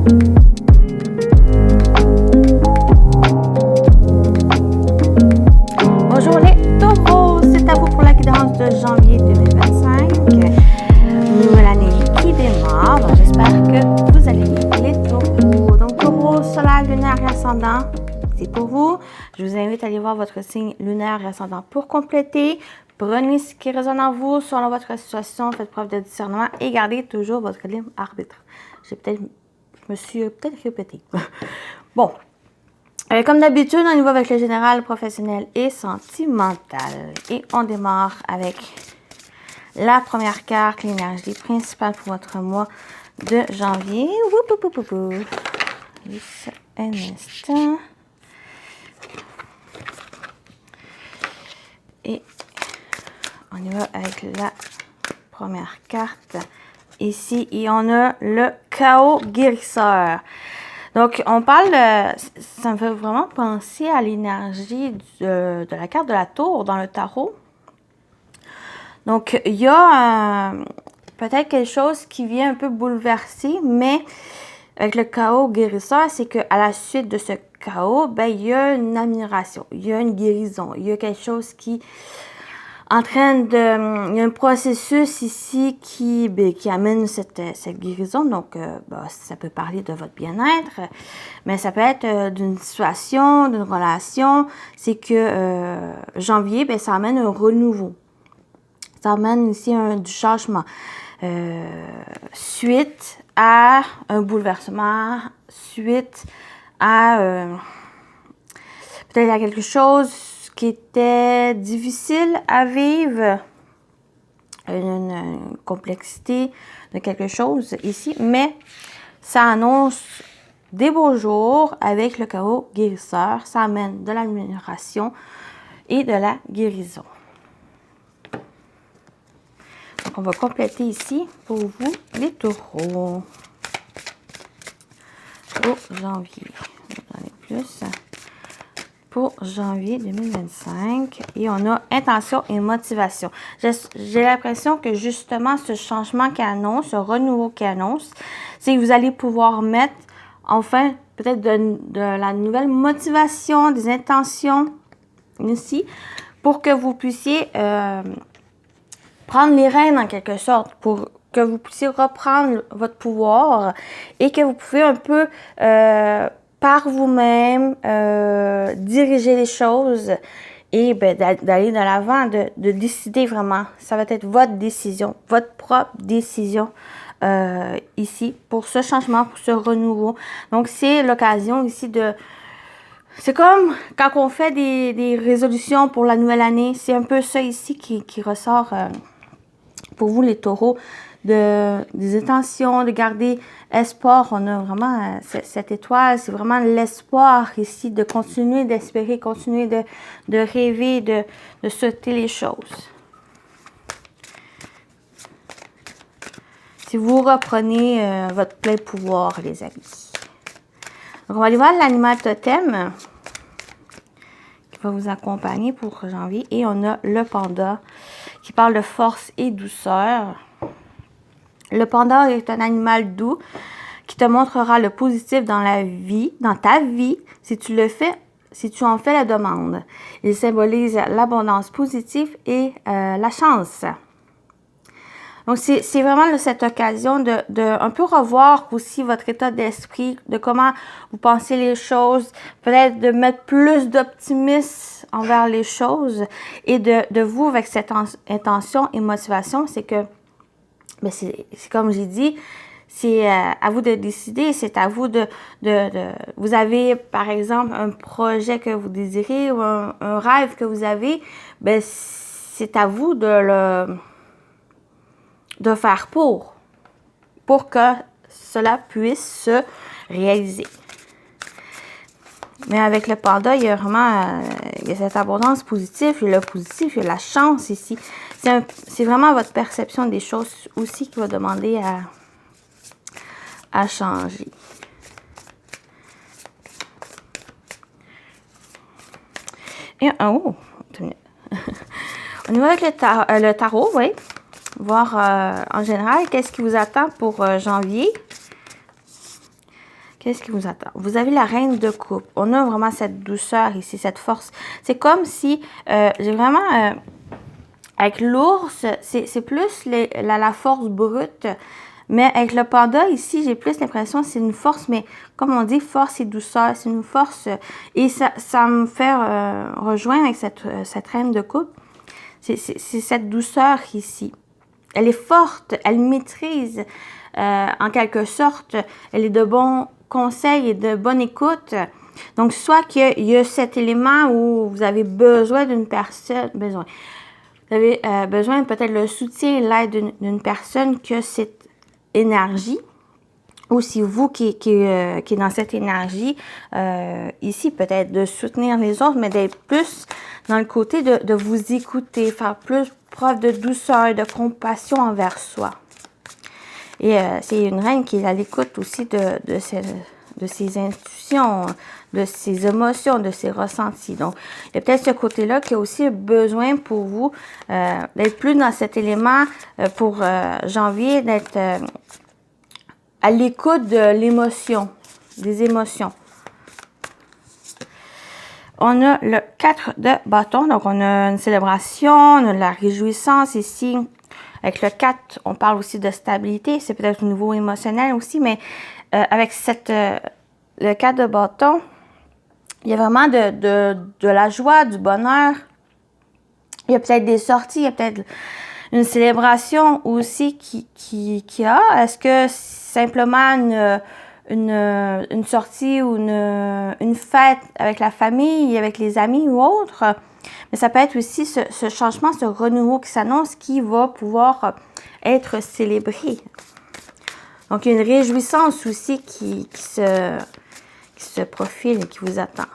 Bonjour les taureaux, c'est à vous pour la guidance de janvier 2025. Nouvelle année qui démarre, donc j'espère que vous allez bien les taureaux. Donc taureau, solaire, lunaire et ascendant, c'est pour vous. Je vous invite à aller voir votre signe lunaire et ascendant pour compléter. Prenez ce qui résonne en vous, selon votre situation, faites preuve de discernement et gardez toujours votre libre arbitre. Je me suis peut-être répétée. Bon. Comme d'habitude, on y va avec le général, professionnel et sentimental. Et on démarre avec la première carte, l'énergie principale pour votre mois de janvier. Juste un instant. Et on y va avec la première carte ici. Et on a le chaos guérisseur. Donc, on parle, ça me fait vraiment penser à l'énergie de la carte de la tour dans le tarot. Donc, il y a peut-être quelque chose qui vient un peu bouleverser, mais avec le chaos guérisseur, c'est qu'à la suite de ce chaos, ben, il y a une amélioration, il y a une guérison, il y a quelque chose qui il y a un processus ici qui amène cette guérison. Donc, ça peut parler de votre bien-être, mais ça peut être d'une situation, d'une relation. C'est que janvier, ben, ça amène un renouveau. Ça amène ici du changement. Suite à un bouleversement, suite à peut-être à quelque chose qui était difficile à vivre, une complexité de quelque chose ici, mais ça annonce des beaux jours avec le chaos guérisseur. Ça amène de l'amélioration et de la guérison. Donc, on va compléter ici pour vous les taureaux. Pour janvier, j'en ai plus. Pour janvier 2025. Et on a intention et motivation. J'ai l'impression que justement ce changement qui annonce, ce renouveau qui annonce, c'est que vous allez pouvoir mettre enfin peut-être de la nouvelle motivation, des intentions ici, pour que vous puissiez prendre les rênes en quelque sorte, pour que vous puissiez reprendre votre pouvoir et que vous pouvez un peu par vous-même, diriger les choses et d'aller de l'avant, de décider vraiment. Ça va être votre décision, votre propre décision ici pour ce changement, pour ce renouveau. Donc, c'est l'occasion ici de... C'est comme quand on fait des résolutions pour la nouvelle année. C'est un peu ça ici qui ressort pour vous, les taureaux. Des intentions, de garder espoir. On a vraiment cette étoile, c'est vraiment l'espoir ici, de continuer d'espérer, continuer de rêver, de sauter les choses. Si vous reprenez votre plein pouvoir, les amis. Donc, on va aller voir l'animal totem qui va vous accompagner pour janvier. Et on a le panda qui parle de force et douceur. Le panda est un animal doux qui te montrera le positif dans la vie, dans ta vie, si tu en fais la demande. Il symbolise l'abondance positive et la chance. Donc, c'est vraiment cette occasion de un peu revoir aussi votre état d'esprit, de comment vous pensez les choses, peut-être de mettre plus d'optimisme envers les choses et de vous, avec cette intention et motivation, c'est que mais c'est comme j'ai dit, c'est à vous de décider, c'est à vous vous avez, par exemple, un projet que vous désirez ou un rêve que vous avez, ben c'est à vous de faire pour que cela puisse se réaliser. Mais avec le panda, il y a vraiment il y a cette abondance positive, il y a le positif, il y a la chance ici. C'est vraiment votre perception des choses aussi qui va demander à changer. Et on y va avec le tarot, oui. Voir en général qu'est-ce qui vous attend pour janvier. Qu'est-ce qui vous attend? Vous avez la reine de coupe. On a vraiment cette douceur ici, cette force. C'est comme si, j'ai vraiment, avec l'ours, c'est plus la force brute. Mais avec le panda, ici, j'ai plus l'impression que c'est une force, mais comme on dit, force et douceur, c'est une force. Et ça me fait rejoindre avec cette reine de coupe. C'est cette douceur ici. Elle est forte, elle maîtrise, en quelque sorte. Elle est de bons conseils et de bonne écoute. Donc, soit qu'il y a cet élément où vous avez besoin d'une personne, vous avez besoin peut-être le soutien et l'aide d'une personne qui a cette énergie, ou si vous qui est dans cette énergie, ici peut-être de soutenir les autres, mais d'être plus dans le côté de vous écouter, faire plus preuve de douceur et de compassion envers soi. Et c'est une reine qui est à l'écoute aussi de ses intuitions, de ses émotions, de ses ressentis. Donc, il y a peut-être ce côté-là qui a aussi besoin pour vous d'être plus dans cet élément pour janvier, d'être à l'écoute de l'émotion, des émotions. On a le 4 de bâton, donc on a une célébration, on a de la réjouissance ici. Avec le 4, on parle aussi de stabilité, c'est peut-être au niveau émotionnel aussi, mais avec le 4 de bâton, il y a vraiment de la joie, du bonheur. Il y a peut-être des sorties, il y a peut-être une célébration aussi qui a. Est-ce que simplement une sortie ou une fête avec la famille, avec les amis ou autre? Mais ça peut être aussi ce changement, ce renouveau qui s'annonce qui va pouvoir être célébré. Donc, il y a une réjouissance aussi qui se profile et qui vous attend.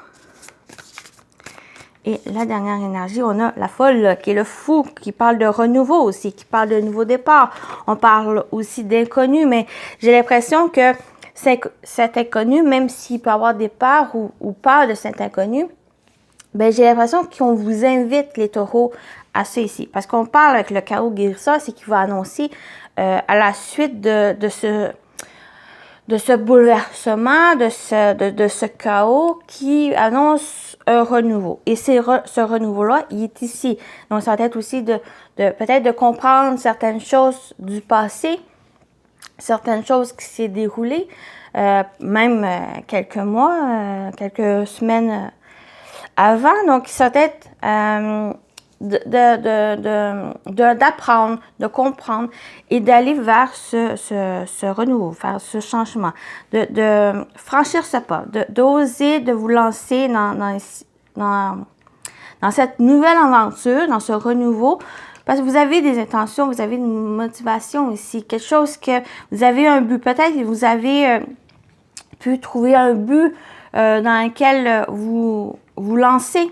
Et la dernière énergie, on a la folle, qui est le fou, qui parle de renouveau aussi, qui parle de nouveau départ. On parle aussi d'inconnu, mais j'ai l'impression que cet inconnu, même s'il peut avoir des peurs ou peur de cet inconnu, ben j'ai l'impression qu'on vous invite, les taureaux, à ça ici. Parce qu'on parle avec le chaos guérisseur, c'est qu'il va annoncer à la suite de ce bouleversement, de ce chaos qui annonce un renouveau. Et ce renouveau-là, il est ici. Donc, ça va être aussi peut-être de comprendre certaines choses du passé, certaines choses qui s'est déroulées, même quelques mois, quelques semaines avant. Donc, ça va être d'apprendre, de comprendre et d'aller vers ce renouveau, vers ce changement, de franchir ce pas, d'oser, de vous lancer dans cette nouvelle aventure, dans ce renouveau, parce que vous avez des intentions, vous avez une motivation ici, quelque chose que vous avez un but, peut-être que vous avez pu trouver un but dans lequel vous lancez.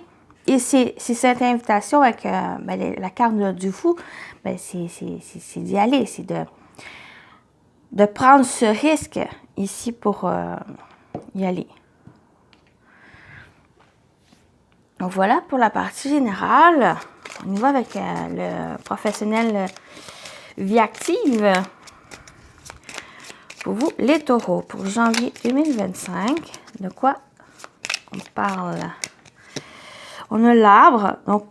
Et c'est cette invitation avec la carte du fou, c'est d'y aller, c'est de prendre ce risque ici pour y aller. Donc voilà pour la partie générale. On y va avec le professionnel vie active. Pour vous, les taureaux, pour janvier 2025, de quoi on parle? On a l'arbre, donc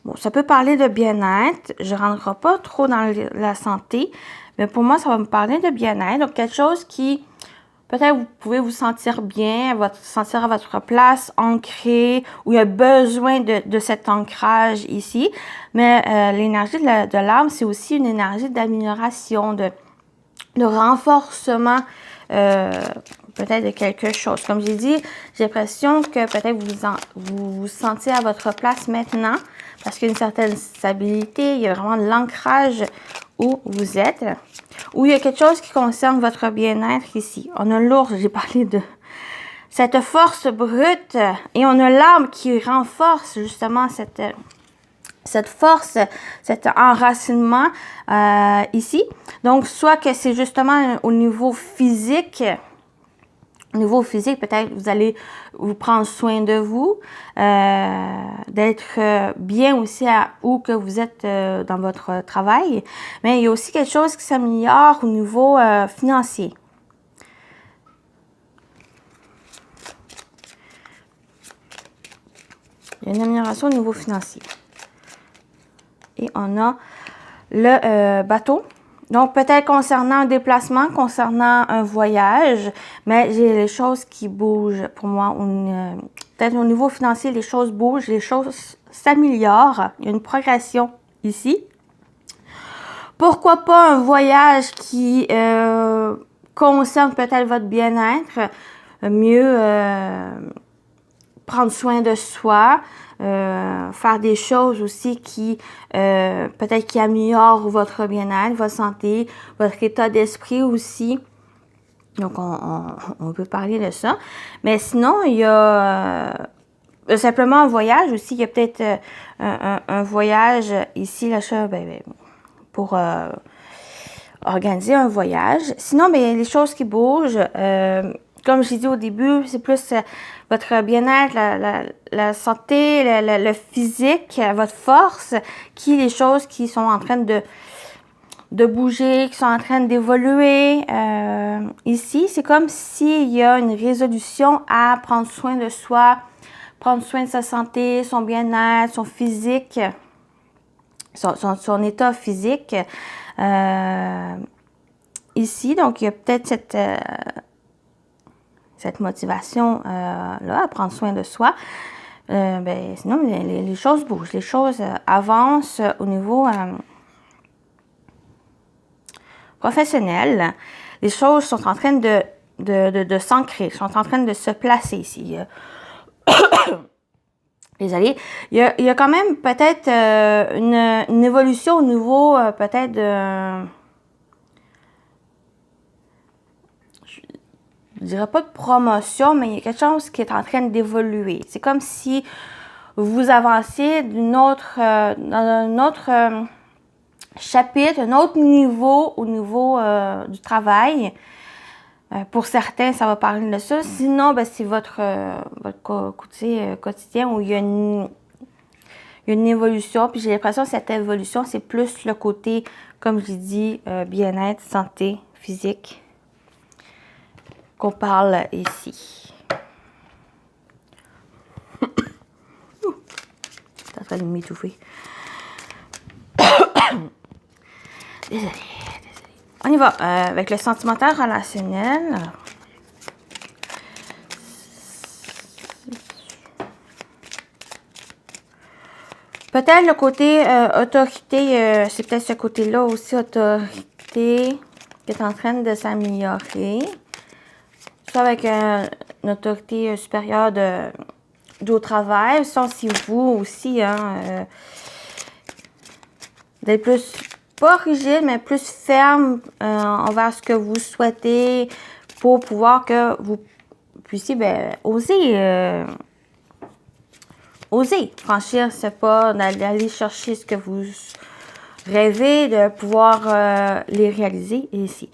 bon, ça peut parler de bien-être. Je ne rentre pas trop dans la santé, mais pour moi, ça va me parler de bien-être. Donc, quelque chose qui, peut-être vous pouvez vous sentir bien, sentir à votre place, ancré, où il y a besoin de cet ancrage ici. Mais l'énergie de l'arbre, c'est aussi une énergie d'amélioration, de renforcement peut-être de quelque chose. Comme j'ai dit, j'ai l'impression que peut-être vous vous sentez à votre place maintenant parce qu'il y a une certaine stabilité, il y a vraiment de l'ancrage où vous êtes, où il y a quelque chose qui concerne votre bien-être ici. On a l'ours, j'ai parlé de cette force brute et on a l'arbre qui renforce justement cette force, cet enracinement ici. Donc, soit que c'est justement au niveau physique. Au niveau physique, peut-être vous allez vous prendre soin de vous, d'être bien aussi où que vous êtes dans votre travail. Mais il y a aussi quelque chose qui s'améliore au niveau financier. Il y a une amélioration au niveau financier. Et on a le bateau. Donc, peut-être concernant un déplacement, concernant un voyage, mais j'ai les choses qui bougent pour moi. Peut-être au niveau financier, les choses bougent, les choses s'améliorent. Il y a une progression ici. Pourquoi pas un voyage qui concerne peut-être votre bien-être, mieux prendre soin de soi, faire des choses aussi qui peut-être qui améliorent votre bien-être, votre santé, votre état d'esprit aussi. Donc, on peut parler de ça. Mais sinon, il y a simplement un voyage aussi. Il y a peut-être un voyage ici, l'achat, pour organiser un voyage. Sinon, les choses qui bougent, comme j'ai dit au début, c'est plus votre bien-être, la santé, le physique, votre force, les choses qui sont en train de bouger, qui sont en train d'évoluer. Ici, c'est comme s'il y a une résolution à prendre soin de soi, prendre soin de sa santé, son bien-être, son physique, son état physique. Ici, donc il y a peut-être cette motivation là à prendre soin de soi. Sinon, les choses bougent, les choses avancent au niveau professionnel. Les choses sont en train de s'ancrer, sont en train de se placer ici. Désolée. Il y a quand même peut-être une évolution au niveau peut-être de... Je dirais pas de promotion, mais il y a quelque chose qui est en train d'évoluer. C'est comme si vous avancez dans un autre chapitre, un autre niveau au niveau du travail. Pour certains, ça va parler de ça. Sinon, c'est votre côté quotidien où il y a une évolution. Puis j'ai l'impression que cette évolution, c'est plus le côté, comme j'ai dit, bien-être, santé, physique, qu'on parle ici. C'est en train de m'étouffer. Désolée. On y va avec le sentimental relationnel. Peut-être le côté autorité, c'est peut-être ce côté-là aussi, autorité, qui est en train de s'améliorer. Soit avec une autorité supérieure au travail, soit si vous aussi, d'être plus, pas rigide, mais plus ferme envers ce que vous souhaitez pour pouvoir que vous puissiez oser franchir ce pas, d'aller chercher ce que vous rêvez, de pouvoir les réaliser ici.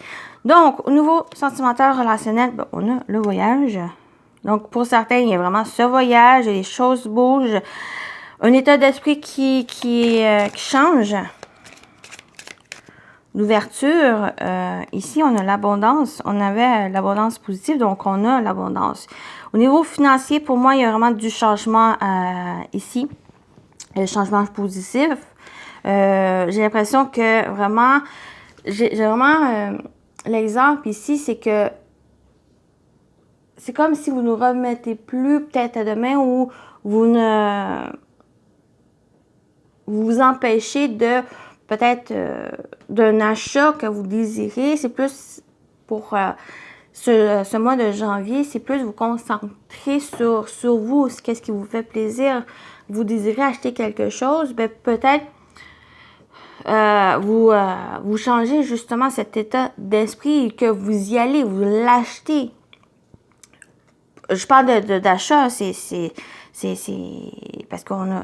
Donc, au niveau sentimental relationnel, on a le voyage. Donc, pour certains, il y a vraiment ce voyage, les choses bougent, un état d'esprit qui change. L'ouverture, ici, on a l'abondance. On avait l'abondance positive, donc on a l'abondance. Au niveau financier, pour moi, il y a vraiment du changement ici. Le changement positif. J'ai l'impression que vraiment, l'exemple ici, c'est que c'est comme si vous ne remettez plus peut-être à demain ou vous vous empêchez de peut-être d'un achat que vous désirez. C'est plus pour ce mois de janvier, c'est plus vous concentrer sur vous, qu'est-ce qui vous fait plaisir. Vous désirez acheter quelque chose, peut-être vous changez justement cet état d'esprit que vous y allez, vous l'achetez. Je parle d'achat, c'est parce qu'on a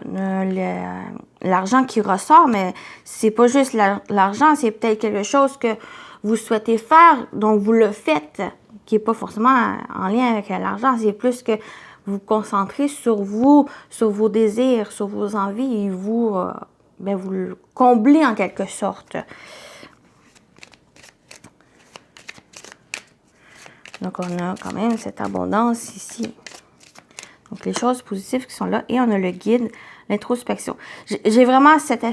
l'argent qui ressort, mais c'est pas juste l'argent, c'est peut-être quelque chose que vous souhaitez faire, donc vous le faites, qui est pas forcément en lien avec l'argent, c'est plus que vous vous concentrez sur vous, sur vos désirs, sur vos envies, et vous le comblez en quelque sorte. Donc, on a quand même cette abondance ici. Donc, les choses positives qui sont là. Et on a le guide, l'introspection. J'ai vraiment cette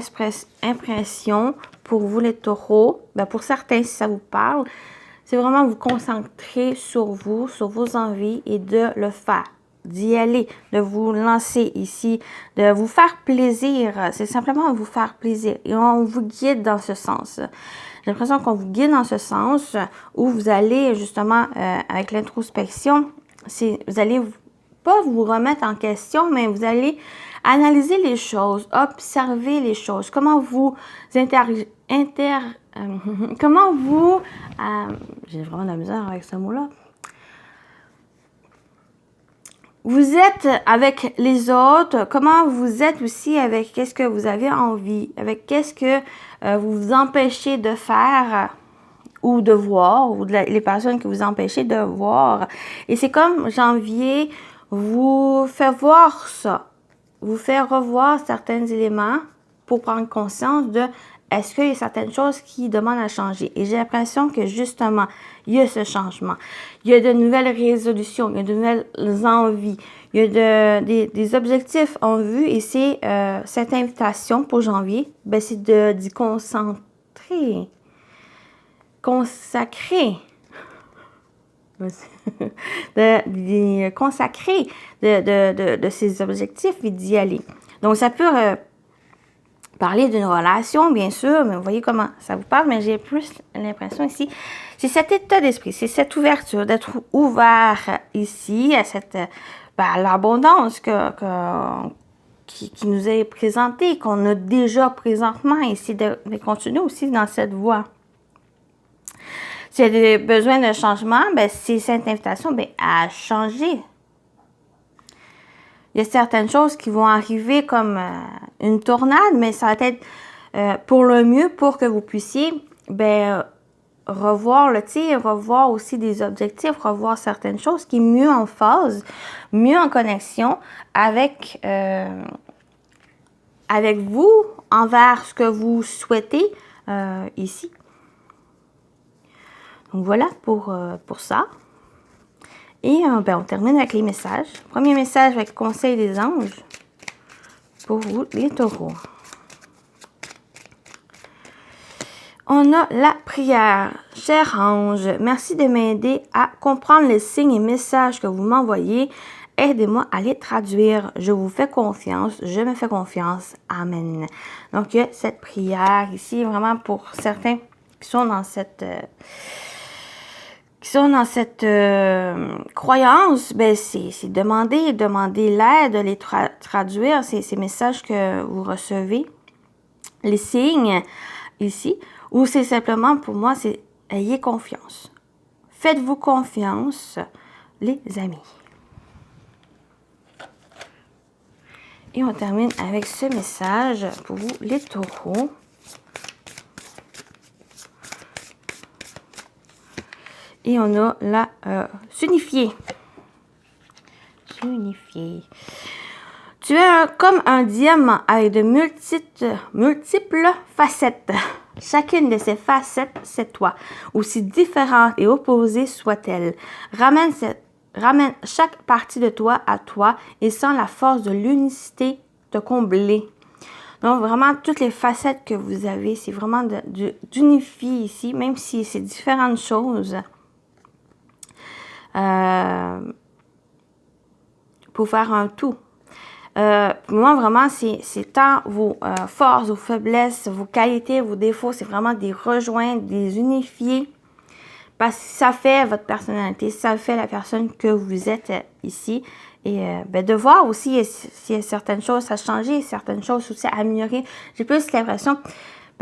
impression pour vous, les taureaux. Ben, pour certains, si ça vous parle, c'est vraiment vous concentrer sur vous, sur vos envies et de le faire. D'y aller, de vous lancer ici, de vous faire plaisir. C'est simplement vous faire plaisir. Et on vous guide dans ce sens. J'ai l'impression qu'on vous guide dans ce sens où vous allez justement, avec l'introspection, vous allez pas vous remettre en question, mais vous allez analyser les choses, observer les choses, comment vous comment vous, j'ai vraiment de la misère avec ce mot-là. Vous êtes avec les autres, comment vous êtes aussi avec qu'est-ce que vous avez envie, avec qu'est-ce que vous vous empêchez de faire ou de voir, ou les personnes que vous empêchez de voir. Et c'est comme janvier vous fait voir ça, vous fait revoir certains éléments pour prendre conscience de est-ce qu'il y a certaines choses qui demandent à changer. Et j'ai l'impression que justement, il y a ce changement. Il y a de nouvelles résolutions, il y a de nouvelles envies, il y a des objectifs en vue. Et c'est cette invitation pour janvier, ben, c'est d'y consacrer, consacrer de ces objectifs et d'y aller. Donc, ça peut parler d'une relation, bien sûr, mais vous voyez comment ça vous parle, mais j'ai plus l'impression ici, c'est cet état d'esprit, c'est cette ouverture, d'être ouvert ici à cette, à l'abondance qui nous est présentée, qu'on a déjà présentement, et c'est de continuer aussi dans cette voie. S'il y a des besoins de changement, ben, c'est cette invitation à changer. Il y a certaines choses qui vont arriver comme une tornade, mais ça va être pour le mieux, pour que vous puissiez revoir le tir, revoir aussi des objectifs, revoir certaines choses qui est mieux en phase, mieux en connexion avec vous, envers ce que vous souhaitez ici. Donc voilà pour ça. Et on termine avec les messages. Premier message avec conseil des anges pour vous, les taureaux. On a la prière. Cher ange, merci de m'aider à comprendre les signes et messages que vous m'envoyez. Aidez-moi à les traduire. Je vous fais confiance. Je me fais confiance. Amen. Donc, il y a cette prière ici, vraiment pour certains qui sont dans cette... croyance, ben c'est demander l'aide, de les traduire, ces messages que vous recevez, les signes ici, ou c'est simplement, pour moi, c'est ayez confiance. Faites-vous confiance, les amis. Et on termine avec ce message pour vous, les taureaux. Et on a la s'unifier. S'unifier. Tu es comme un diamant avec de multiples facettes. Chacune de ces facettes, c'est toi. Aussi différente et opposée soit-elle. Ramène chaque partie de toi à toi et sans la force de l'unicité te combler. Donc, vraiment, toutes les facettes que vous avez, c'est vraiment d'unifier ici, même si c'est différentes choses. Pour faire un tout. Pour moi, vraiment, c'est tant vos forces, vos faiblesses, vos qualités, vos défauts, c'est vraiment des rejoindre, des unifier. Parce que ça fait votre personnalité, ça fait la personne que vous êtes ici. Et de voir aussi s'il y a certaines choses à changer, certaines choses aussi à améliorer. J'ai plus l'impression,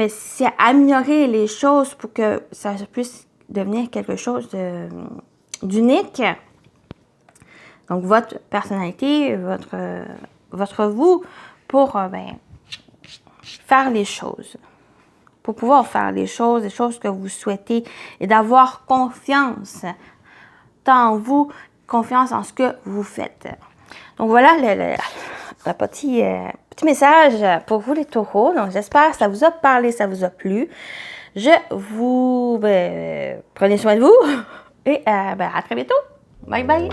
c'est améliorer les choses pour que ça puisse devenir quelque chose d'unique. Donc, votre personnalité, votre vous, pour faire les choses. Pour pouvoir faire les choses que vous souhaitez et d'avoir confiance tant en vous, confiance en ce que vous faites. Donc, voilà le petit message pour vous, les taureaux. Donc, j'espère que ça vous a parlé, ça vous a plu. Je vous... prenez soin de vous et à très bientôt. Bye bye!